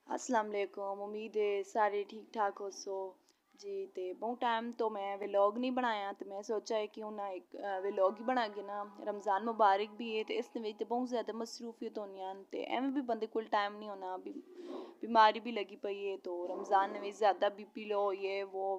अस्सलाम वालेकुम। उम्मीद है सारे ठीक ठाक हो सो जी। तो बहुत टाइम तो मैं व्लॉग नहीं बनाया, तो मैं सोचा है कि ना एक व्लॉग ही बना के ना, रमज़ान मुबारक भी है तो इस तो बहुत ज़्यादा मसरूफियत होनी तो एवं भी बंदे को टाइम नहीं होना, बीमारी भी लगी पई है तो रमज़ान में ज़्यादा बीपी लो ये वो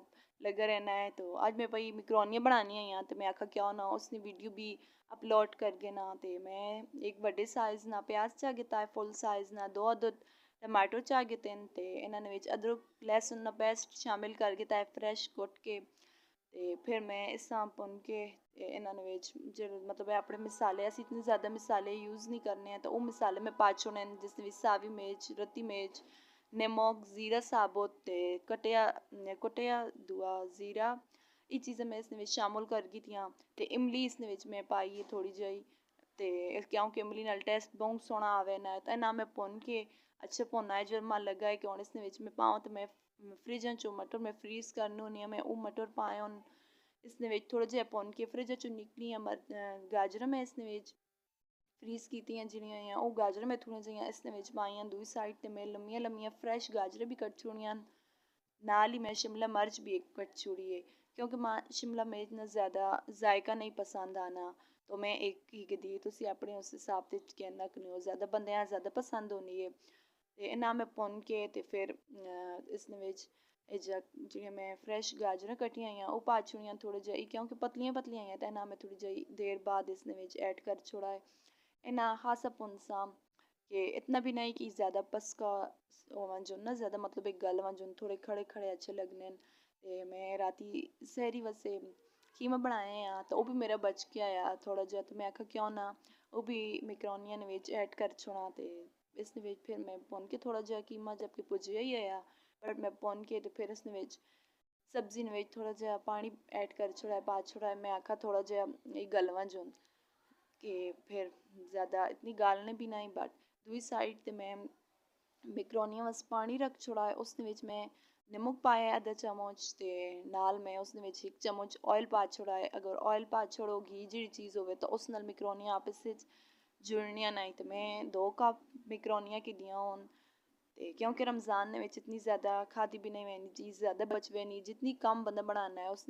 लगा रहना है। तो आज मैं भाई मिकरोनियाँ बनानी है यहाँ, तो मैं आखा क्यों ना उसने वीडियो भी अपलोड करके ना, तो मैं एक बड़े साइज़ ना प्याज चाहिए फुल साइज़ ना दो अदद टमाटो चाहिए ते इन्होंने अदरक लहसुन का पेस्ट शामिल करके ताए फ्रैश कुट के ਤੇ ਫਿਰ ਮੈਂ ਇਸ ਤਰ੍ਹਾਂ ਭੁੰਨ ਕੇ ਇਹਨਾਂ ਦੇ ਵਿੱਚ ਜਿਹੜੇ ਮਤਲਬ ਆਪਣੇ ਮਸਾਲੇ ਅਸੀਂ ਇਤਨੇ ਜ਼ਿਆਦਾ ਮਸਾਲੇ ਯੂਜ਼ ਨਹੀਂ ਕਰਨੇ ਆ, ਤਾਂ ਉਹ ਮਸਾਲੇ ਮੈਂ ਪਾ ਛੋੜਨੇ ਨੇ, ਜਿਸ ਵਿੱਚ ਸਾਵੀ ਮਿਰਚ, ਰਤੀ ਮਿਰਚ, ਨਮਕ, ਜ਼ੀਰਾ ਸਾਬੁਤ ਤੇ ਕਟਿਆ ਦੁਆ ਜ਼ੀਰਾ, ਇਹ ਚੀਜ਼ਾਂ ਮੈਂ ਇਸ ਵਿੱਚ ਸ਼ਾਮਲ ਕਰ ਕੀਤੀਆਂ। ਤੇ ਇਮਲੀ ਇਸ ਵਿੱਚ ਮੈਂ ਪਾਈ ਹੈ ਥੋੜੀ ਜਿਹੀ, ਤੇ ਕਿਉਂਕਿ ਇਮਲੀ ਨਾਲ ਟੇਸਟ ਬਹੁਤ ਸੋਹਣਾ ਆਵੇ ਨਾ, ਤਾਂ ਨਾ ਮੈਂ ਭੁੰਨ ਕੇ ਅੱਛਾ ਭੁੰਨਾ ਹੈ ਜਦ ਮਨ ਲੱਗਾ ਹੈ ਕਿ ਹੁਣ ਇਸ ਵਿੱਚ ਮੈਂ ਪਾਵਾਂ, ਤਾਂ ਮੈਂ फ्रिजा चो मटर मैं फ्रीज़ करनी होनी मैं वो मटर पाए हूँ इसने थोड़ा जहा भुन के फ्रिजा चो निकली गाजर मैं इसने फ्रीज़ की जिहड़ियां वो गाजर मैं थोड़ी जिहियां इसने पाई दूई साइड ते मैं लम्मियां लम्मियां फ्रैश गाजर भी कट छोड़ियां, नाल ही मैं शिमला मिर्च भी एक कट छोड़ी है क्योंकि शिमला मिर्च ना ज़्यादा जायका नहीं पसंद आना, तो मैं एक ही दी तुसी अपने उस हिसाब से कहना कि नहीं ज़्यादा बंदे ज़्यादा पसंद होनी है। ਤੇ ਇਹਨਾਂ ਮੈਂ ਭੁੰਨ ਕੇ ਤੇ ਫਿਰ ਇਸ ਵਿੱਚ ਇਹ ਜਿਹੜੀਆਂ ਮੈਂ ਫਰੈਸ਼ ਗਾਜਰਾਂ ਕੱਟੀਆਂ ਆਈਆਂ ਉਹ ਪਾ ਛੋੜੀਆਂ ਥੋੜ੍ਹਾ ਜਿਹਾ, ਕਿਉਂਕਿ ਪਤਲੀਆਂ ਪਤਲੀਆਂ ਆਈਆਂ, ਤਾਂ ਇਹਨਾਂ ਮੈਂ ਥੋੜ੍ਹੀ ਜਿਹੀ ਦੇਰ ਬਾਅਦ ਇਸ ਵਿੱਚ ऐड कर छोड़ा है। ਇਹਨਾਂ हासा पुनसा कि इतना भी नहीं कि ज़्यादा पसका होवन जो ना ज़्यादा मतलब एक गल वन जो थोड़े खड़े खड़े अच्छे लगने। तो मैं राती सहरी वास्ते कीमा बनाए हैं तो वह भी मेरा बच के आया थोड़ा जिहा, तो मैं आखा क्यों ना वो भी मिकरोनियन में ऐड कर छोड़ा। तो इस फिर मैं भुन के थोड़ा जिहा कीमा जबकि भुजिया ही आया, बट मैं भुन के तो फिर इस सब्जी ने थोड़ा जिहा पानी ऐड कर छोड़ा पा छोड़ा, मैं आखा थोड़ा जिहा गलवा जो कि फिर ज़्यादा इतनी गालने भी नहीं। बट दूसरी साइड तो मैं मिकरोनिया वास्ते पानी रख छोड़ा है, उस मैं नमक पाया आधा चम्मच, तो नाल मैं उस एक चम्मच ऑयल पा छोड़ा है। अगर ऑयल पा छोड़ो घी जी चीज़ हो तो उस नाल मिकरोनिया आपस जुड़निया नहीं, तो मैं 2 कप मिकरोनिया की दियाँ होन, तो क्योंकि रमज़ान में इतनी ज़्यादा खाती भी नहीं वैनी चीज़ ज़्यादा बचवे नहीं, जितनी कम बंदा बनाना है उस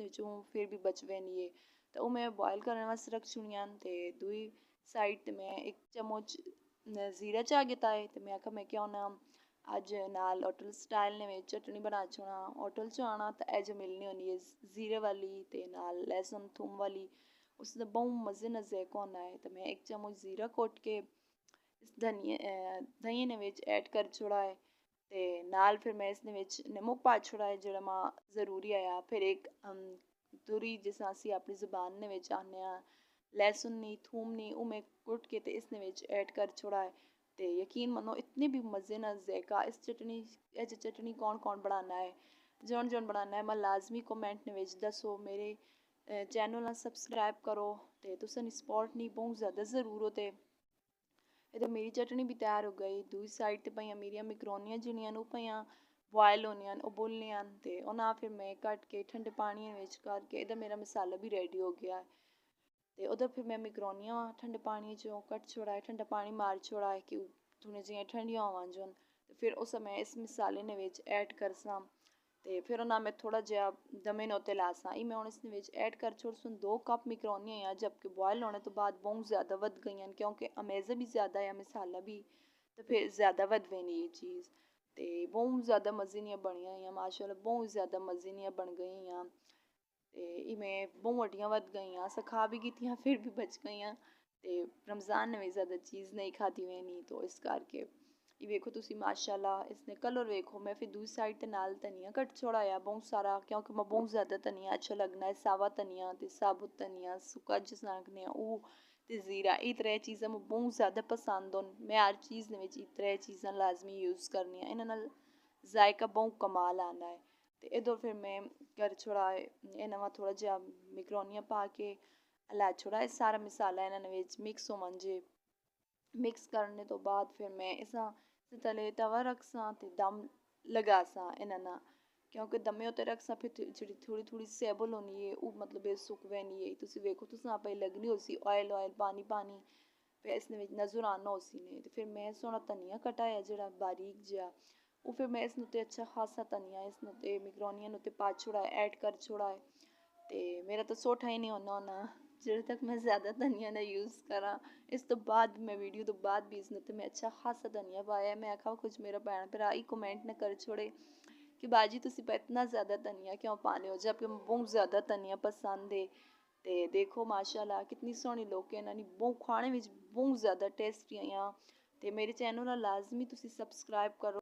फिर भी बचवे नहीं है, तो वो मैं बॉयल करने वास्ते रख छुड़ियां। तो दूई साइड तो मैं एक चम्मच ज़ीरा चा किता है, तो मैं आखा मैं क्यों ना अज नाल होटल स्टाइल ने चटनी बना छोड़ा। होटल चो आना तो अज मिलनी होनी है ज़ीरे वाली तो नाल लहसुन थूम वाली, उसका बहुत मज़े ना ज़ायका होना है। तो मैं एक चम्मच ज़ीरा कोट के इस दही ने ऐड कर छोड़ा है, तो नाल फिर मैं इस नमक पा छोड़ा है जो ज़रूरी आया। फिर एक तुरी जिस असी अपनी ज़बान ने आने लहसुन नहीं थूम नहीं वो मैं कुट के तो इस ऐड कर छोड़ा है। तो यकीन मनो इतने भी मज़े ना ज़ायका इस चटनी कौन कौन बनाना है जौन जौन बनाना है मैं लाजमी कमेंट ने दसो। मेरे चैनल ना सबसक्राइब करो, तो तुसें सपोर्ट नहीं बहुत ज़्यादा ज़रूरत है। ये तो मेरी चटनी भी तैयार हो गई। दूसरी साइड ते पईयां मेरियां मिकरोनियां जिहड़ियां न पईयां बॉयल होनियां उबलनियां, ते उन्हां फिर मैं कट के ठंडे पानी विच करके इहदा मेरा मसाला भी रेडी हो गया है। तो उधर फिर मैं मिकरोनियां ठंडे पानी चों कट छोड़ा है, ठंडा पानी मार छोड़ा है कि थोड़ी जिहियां ठंडियां होवन जोन, तो फिर उस मैं इस मसाले ने विच ऐड करसां, तो फिर उन्हें मैं थोड़ा जिहा दमे नोते लासा। मैं हूँ इस ऐड कर छोड़ सुन 2 कप मिकरोनियां जबकि बॉयल होने तो बाद बहुत ज़्यादा वध गई क्योंकि अमेज़ा भी ज़्यादा है मसाला भी, तो फिर ज़्यादा वधवे नहीं ये चीज़, तो बहुत ज़्यादा मज़े नहीं बनिया हुई माशाअल्लाह, बहुत ज़्यादा मज़े नहीं बन गई हैं। तो मैं बहुत वड्डियां वध गई सखा भी की फिर भी बच गई। तो रमज़ान में ज़्यादा चीज़ नहीं खाती हुई नहीं, तो इस करके ये वेखो तुसी माशाअल्लाह इसने कलर वेखो। मैं फिर दूसरी साइड ते नाल धनिया कट छोड़ाया बहुत सारा, क्योंकि मैं बहुत ज़्यादा धनिया अच्छा लगना है, सावा धनिया तो साबुत धनिया सुक्का जिस आखने वो तो ज़ीरा, ये त्रै चीज़ां मैं बहुत ज़्यादा पसंद होन। मैं हर चीज़ ये त्रै चीज़ां लाजमी यूज़ करनी, इन्हां नाल जायका बहुत कमाल आना है। तो इधर फिर मैं कर छोड़ा इन्हां थोड़ा जिहा मिकरोनिया पा के ला छोड़ा सारा मसाला इन्हां मिक्स होवन जे। मिक्स करने तो बाद फिर मैं इसा तले तवा रखसा तो दम लगासा इन्हां, क्योंकि दमे उत्ते रखसा फिर जी थोड़ी थोड़ी सैबल होनी है वो मतलब सुकवे नहीं है। तुम वेखो तुम आप लगनी हो सी ऑयल ऑयल पानी पानी फिर इस नज़र आना हो सी ने। तो फिर मैं सोहना धनिया कटाया जो बारीक जिहा ਉਹ ਫਿਰ ਮੈਂ ਇਸ ਨੂੰ ਤੇ ਅੱਛਾ ਖਾਸਾ ਧਨੀਆ ਇਸ ਨੂੰ ਤੇ ਮਿਕਰੋਨੀਆਂ ਨੂੰ ਤੇ ਪਾ ਛੁੜਾ ਐਡ ਕਰ ਛੁੜਾ ਹੈ ਤੇ ਮੇਰਾ ਤਾਂ ਸੋਠਾ ਹੀ ਨਹੀਂ ਹੋਣਾ ਜਿਹੜੇ ਤੱਕ ਮੈਂ ਜ਼ਿਆਦਾ ਧਨੀਆ ਨਾ ਯੂਜ਼ ਕਰਾਂ। ਇਸ ਤੋਂ ਬਾਅਦ ਮੈਂ ਵੀਡੀਓ ਤੋਂ ਬਾਅਦ ਵੀ ਇਸ ਨੂੰ ਤੇ ਮੈਂ ਅੱਛਾ ਖਾਸਾ ਧਨੀਆ ਪਾਇਆ। मैं आखा कुछ मेरा भैन भरा ही कमेंट ना कर छोड़े कि बाजी तुसी इतना ज़्यादा धनिया क्यों पाने हो जबकि बहुत ज़्यादा धनिया पसंद है। तो देखो माशाल्लाह कितनी सोहनी लुक है इन्होंने बहुत खाने में बहुत ज़्यादा टेस्टी आईयां। तो मेरे चैनल ना लाजमी तुसी सबसक्राइब करो।